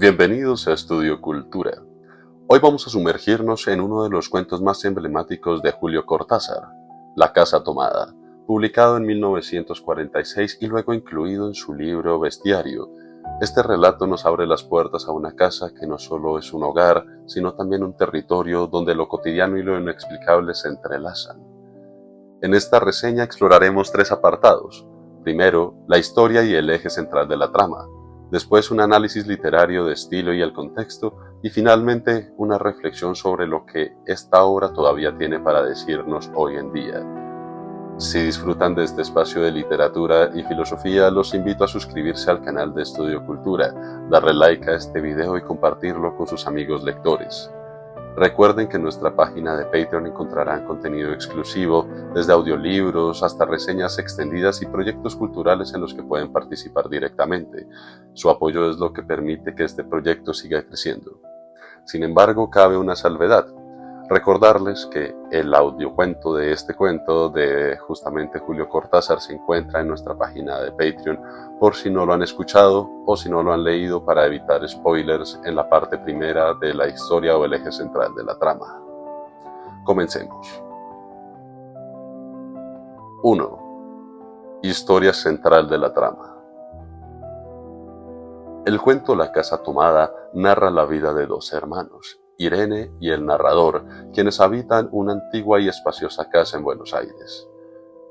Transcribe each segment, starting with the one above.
Bienvenidos a Estudio Cultura. Hoy vamos a sumergirnos en uno de los cuentos más emblemáticos de Julio Cortázar, La Casa Tomada, publicado en 1946 y luego incluido en su libro Bestiario. Este relato nos abre las puertas a una casa que no solo es un hogar, sino también un territorio donde lo cotidiano y lo inexplicable se entrelazan. En esta reseña exploraremos tres apartados. Primero, la historia y el eje central de la trama. Después, un análisis literario de estilo y el contexto. Y finalmente, una reflexión sobre lo que esta obra todavía tiene para decirnos hoy en día. Si disfrutan de este espacio de literatura y filosofía, los invito a suscribirse al canal de Estudio Cultura, darle like a este video y compartirlo con sus amigos lectores. Recuerden que en nuestra página de Patreon encontrarán contenido exclusivo, desde audiolibros hasta reseñas extendidas y proyectos culturales en los que pueden participar directamente. Su apoyo es lo que permite que este proyecto siga creciendo. Sin embargo, cabe una salvedad. Recordarles que el audiocuento de este cuento de justamente Julio Cortázar se encuentra en nuestra página de Patreon por si no lo han escuchado o si no lo han leído, para evitar spoilers en la parte primera de la historia o el eje central de la trama. Comencemos. 1. Historia central de la trama. El cuento La Casa Tomada narra la vida de dos hermanos, Irene y el narrador, quienes habitan una antigua y espaciosa casa en Buenos Aires.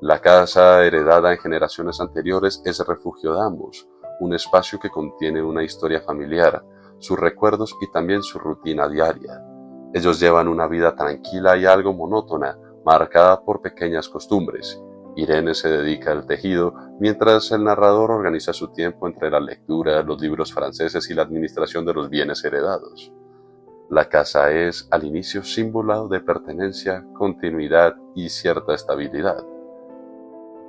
La casa, heredada en generaciones anteriores, es refugio de ambos, un espacio que contiene una historia familiar, sus recuerdos y también su rutina diaria. Ellos llevan una vida tranquila y algo monótona, marcada por pequeñas costumbres. Irene se dedica al tejido, mientras el narrador organiza su tiempo entre la lectura, los libros franceses y la administración de los bienes heredados. La casa es, al inicio, símbolo de pertenencia, continuidad y cierta estabilidad.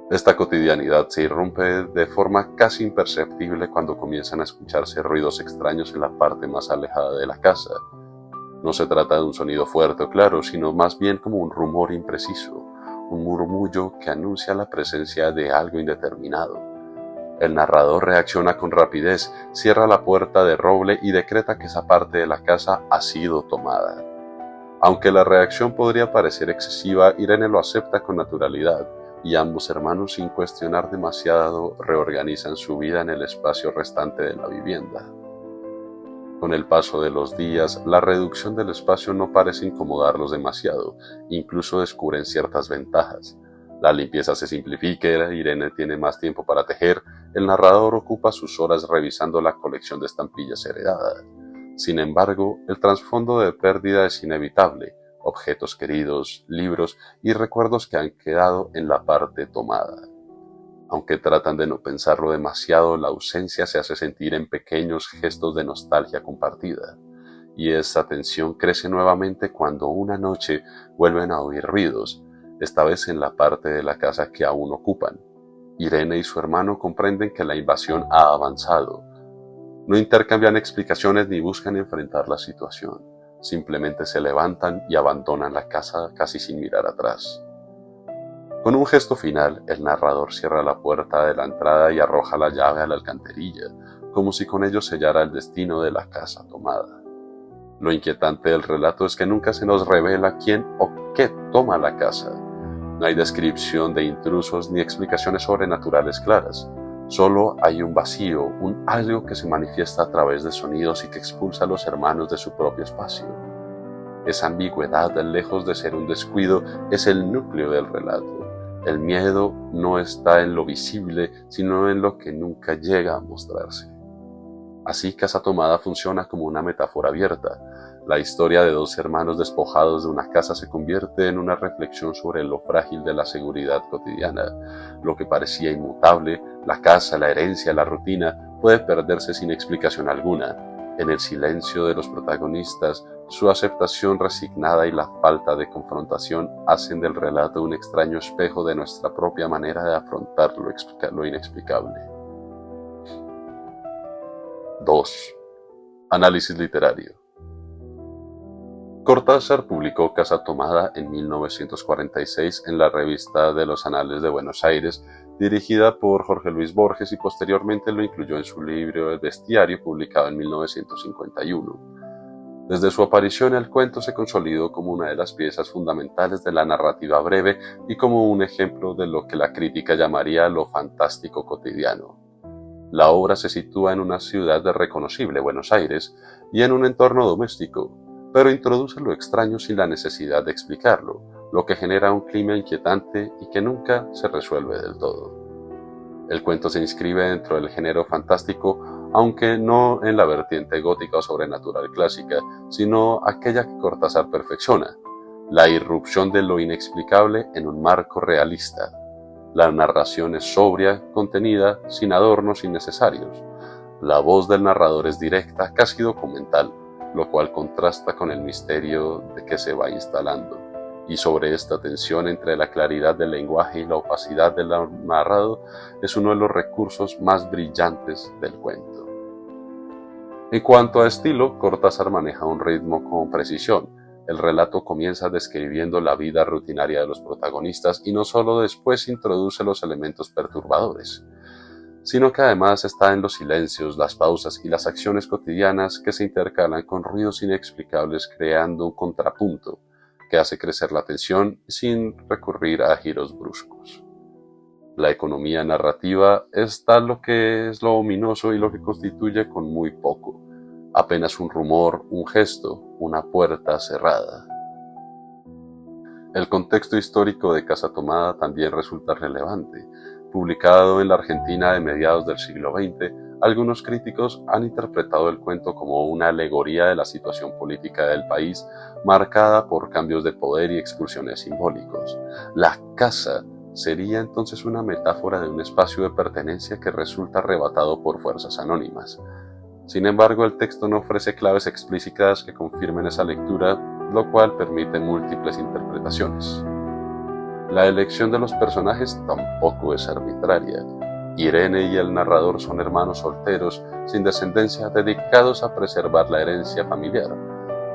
Esta cotidianidad se irrumpe de forma casi imperceptible cuando comienzan a escucharse ruidos extraños en la parte más alejada de la casa. No se trata de un sonido fuerte o claro, sino más bien como un rumor impreciso, un murmullo que anuncia la presencia de algo indeterminado. El narrador reacciona con rapidez, cierra la puerta de roble y decreta que esa parte de la casa ha sido tomada. Aunque la reacción podría parecer excesiva, Irene lo acepta con naturalidad, y ambos hermanos, sin cuestionar demasiado, reorganizan su vida en el espacio restante de la vivienda. Con el paso de los días, la reducción del espacio no parece incomodarlos demasiado, incluso descubren ciertas ventajas. La limpieza se simplifica, Irene tiene más tiempo para tejer, el narrador ocupa sus horas revisando la colección de estampillas heredadas. Sin embargo, el trasfondo de pérdida es inevitable, objetos queridos, libros y recuerdos que han quedado en la parte tomada. Aunque tratan de no pensarlo demasiado, la ausencia se hace sentir en pequeños gestos de nostalgia compartida. Y esa tensión crece nuevamente cuando una noche vuelven a oír ruidos, esta vez en la parte de la casa que aún ocupan. Irene y su hermano comprenden que la invasión ha avanzado. No intercambian explicaciones ni buscan enfrentar la situación. Simplemente se levantan y abandonan la casa casi sin mirar atrás. Con un gesto final, el narrador cierra la puerta de la entrada y arroja la llave a la alcantarilla, como si con ello sellara el destino de la casa tomada. Lo inquietante del relato es que nunca se nos revela quién o qué toma la casa. No hay descripción de intrusos ni explicaciones sobrenaturales claras. Solo hay un vacío, un algo que se manifiesta a través de sonidos y que expulsa a los hermanos de su propio espacio. Esa ambigüedad, lejos de ser un descuido, es el núcleo del relato. El miedo no está en lo visible, sino en lo que nunca llega a mostrarse. Así, Casa Tomada funciona como una metáfora abierta. La historia de dos hermanos despojados de una casa se convierte en una reflexión sobre lo frágil de la seguridad cotidiana. Lo que parecía inmutable, la casa, la herencia, la rutina, puede perderse sin explicación alguna. En el silencio de los protagonistas, su aceptación resignada y la falta de confrontación hacen del relato un extraño espejo de nuestra propia manera de afrontar lo inexplicable. 2. Análisis literario. Cortázar publicó Casa Tomada en 1946 en la Revista de los Anales de Buenos Aires, dirigida por Jorge Luis Borges, y posteriormente lo incluyó en su libro El Bestiario, publicado en 1951. Desde su aparición, el cuento se consolidó como una de las piezas fundamentales de la narrativa breve y como un ejemplo de lo que la crítica llamaría lo fantástico cotidiano. La obra se sitúa en una ciudad de reconocible Buenos Aires y en un entorno doméstico, pero introduce lo extraño sin la necesidad de explicarlo, lo que genera un clima inquietante y que nunca se resuelve del todo. El cuento se inscribe dentro del género fantástico, aunque no en la vertiente gótica o sobrenatural clásica, sino aquella que Cortázar perfecciona, la irrupción de lo inexplicable en un marco realista. La narración es sobria, contenida, sin adornos innecesarios. La voz del narrador es directa, casi documental, lo cual contrasta con el misterio de que se va instalando. Y sobre esta tensión entre la claridad del lenguaje y la opacidad del narrado es uno de los recursos más brillantes del cuento. En cuanto a estilo, Cortázar maneja un ritmo con precisión. El relato comienza describiendo la vida rutinaria de los protagonistas y no solo después introduce los elementos perturbadores, sino que además está en los silencios, las pausas y las acciones cotidianas que se intercalan con ruidos inexplicables, creando un contrapunto que hace crecer la tensión sin recurrir a giros bruscos. La economía narrativa es tal lo que es lo ominoso y lo que constituye con muy poco, apenas un rumor, un gesto, una puerta cerrada. El contexto histórico de Casa Tomada también resulta relevante. Publicado en la Argentina de mediados del siglo XX, algunos críticos han interpretado el cuento como una alegoría de la situación política del país, marcada por cambios de poder y expulsiones simbólicos. La casa sería entonces una metáfora de un espacio de pertenencia que resulta arrebatado por fuerzas anónimas. Sin embargo, el texto no ofrece claves explícitas que confirmen esa lectura, lo cual permite múltiples interpretaciones. La elección de los personajes tampoco es arbitraria. Irene y el narrador son hermanos solteros, sin descendencia, dedicados a preservar la herencia familiar.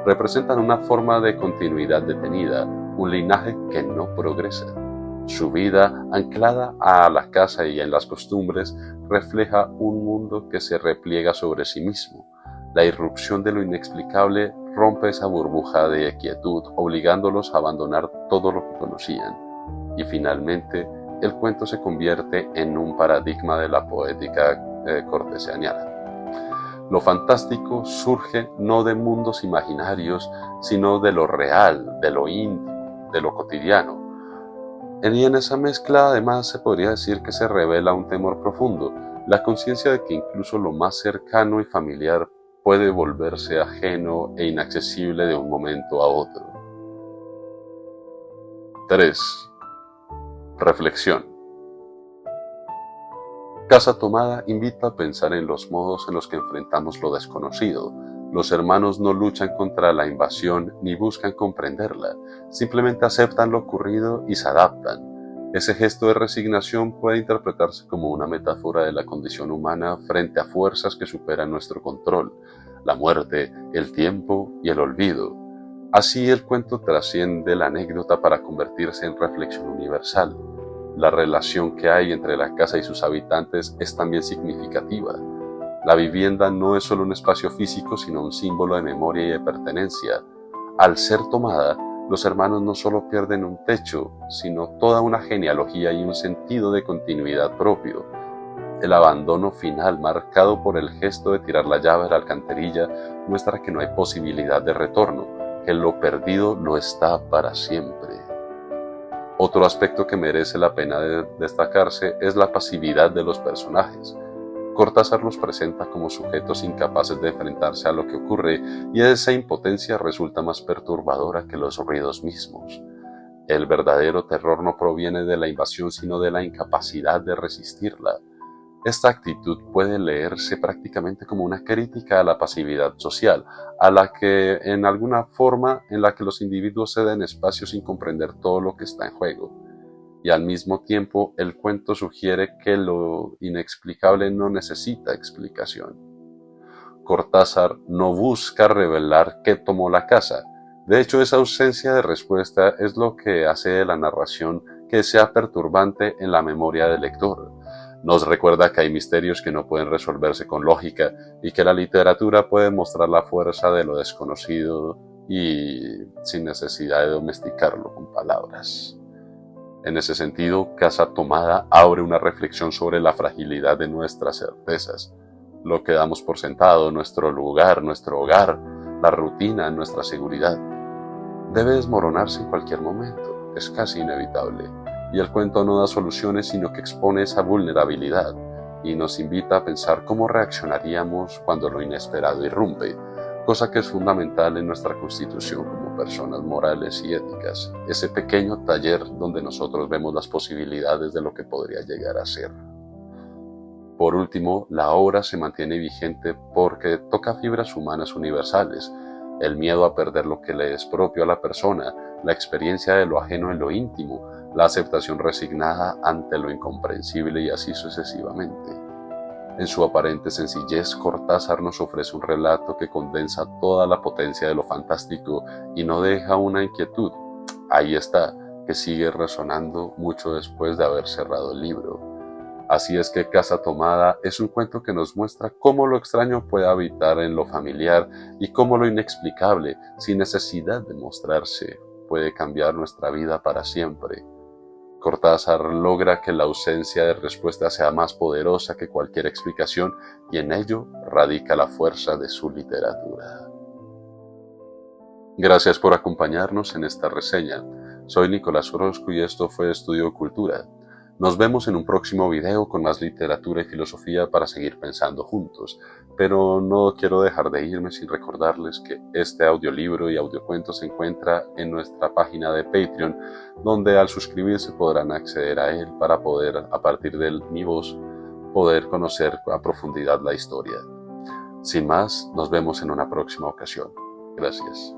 Representan una forma de continuidad detenida, un linaje que no progresa. Su vida, anclada a la casa y en las costumbres, refleja un mundo que se repliega sobre sí mismo. La irrupción de lo inexplicable rompe esa burbuja de quietud, obligándolos a abandonar todo lo que conocían. Y finalmente, el cuento se convierte en un paradigma de la poética cortesiana. Lo fantástico surge no de mundos imaginarios, sino de lo real, de lo íntimo, de lo cotidiano. Y en esa mezcla, además, se podría decir que se revela un temor profundo, la conciencia de que incluso lo más cercano y familiar puede volverse ajeno e inaccesible de un momento a otro. 3. Reflexión. Casa Tomada invita a pensar en los modos en los que enfrentamos lo desconocido. Los hermanos no luchan contra la invasión ni buscan comprenderla, simplemente aceptan lo ocurrido y se adaptan. Ese gesto de resignación puede interpretarse como una metáfora de la condición humana frente a fuerzas que superan nuestro control, la muerte, el tiempo y el olvido. Así el cuento trasciende la anécdota para convertirse en reflexión universal. La relación que hay entre la casa y sus habitantes es también significativa. La vivienda no es solo un espacio físico, sino un símbolo de memoria y de pertenencia. Al ser tomada, los hermanos no solo pierden un techo, sino toda una genealogía y un sentido de continuidad propio. El abandono final, marcado por el gesto de tirar la llave a la alcantarilla, muestra que no hay posibilidad de retorno, que lo perdido no está para siempre. Otro aspecto que merece la pena destacarse es la pasividad de los personajes. Cortázar los presenta como sujetos incapaces de enfrentarse a lo que ocurre, y esa impotencia resulta más perturbadora que los ruidos mismos. El verdadero terror no proviene de la invasión, sino de la incapacidad de resistirla. Esta actitud puede leerse prácticamente como una crítica a la pasividad social, a la que en alguna forma en la que los individuos ceden espacio sin comprender todo lo que está en juego. Y al mismo tiempo el cuento sugiere que lo inexplicable no necesita explicación. Cortázar no busca revelar qué tomó la casa, De hecho, esa ausencia de respuesta es lo que hace de la narración que sea perturbante en la memoria del lector. Nos recuerda que hay misterios que no pueden resolverse con lógica y que la literatura puede mostrar la fuerza de lo desconocido y sin necesidad de domesticarlo con palabras. En ese sentido, Casa Tomada abre una reflexión sobre la fragilidad de nuestras certezas, lo que damos por sentado, nuestro lugar, nuestro hogar, la rutina, nuestra seguridad. Debe desmoronarse en cualquier momento, es casi inevitable, y el cuento no da soluciones sino que expone esa vulnerabilidad y nos invita a pensar cómo reaccionaríamos cuando lo inesperado irrumpe, cosa que es fundamental en nuestra constitución como personas morales y éticas, ese pequeño taller donde nosotros vemos las posibilidades de lo que podría llegar a ser. Por último, la obra se mantiene vigente porque toca fibras humanas universales, el miedo a perder lo que le es propio a la persona, la experiencia de lo ajeno en lo íntimo, la aceptación resignada ante lo incomprensible y así sucesivamente. En su aparente sencillez, Cortázar nos ofrece un relato que condensa toda la potencia de lo fantástico y no deja una inquietud, ahí está, que sigue resonando mucho después de haber cerrado el libro. Así es que Casa Tomada es un cuento que nos muestra cómo lo extraño puede habitar en lo familiar y cómo lo inexplicable, sin necesidad de mostrarse, puede cambiar nuestra vida para siempre. Cortázar logra que la ausencia de respuesta sea más poderosa que cualquier explicación y en ello radica la fuerza de su literatura. Gracias por acompañarnos en esta reseña. Soy Nicolás Orozco y esto fue Estudio Cultura. Nos vemos en un próximo video con más literatura y filosofía para seguir pensando juntos, pero no quiero dejar de irme sin recordarles que este audiolibro y audiocuento se encuentra en nuestra página de Patreon, donde al suscribirse podrán acceder a él para poder, a partir de mi voz, poder conocer a profundidad la historia. Sin más, nos vemos en una próxima ocasión. Gracias.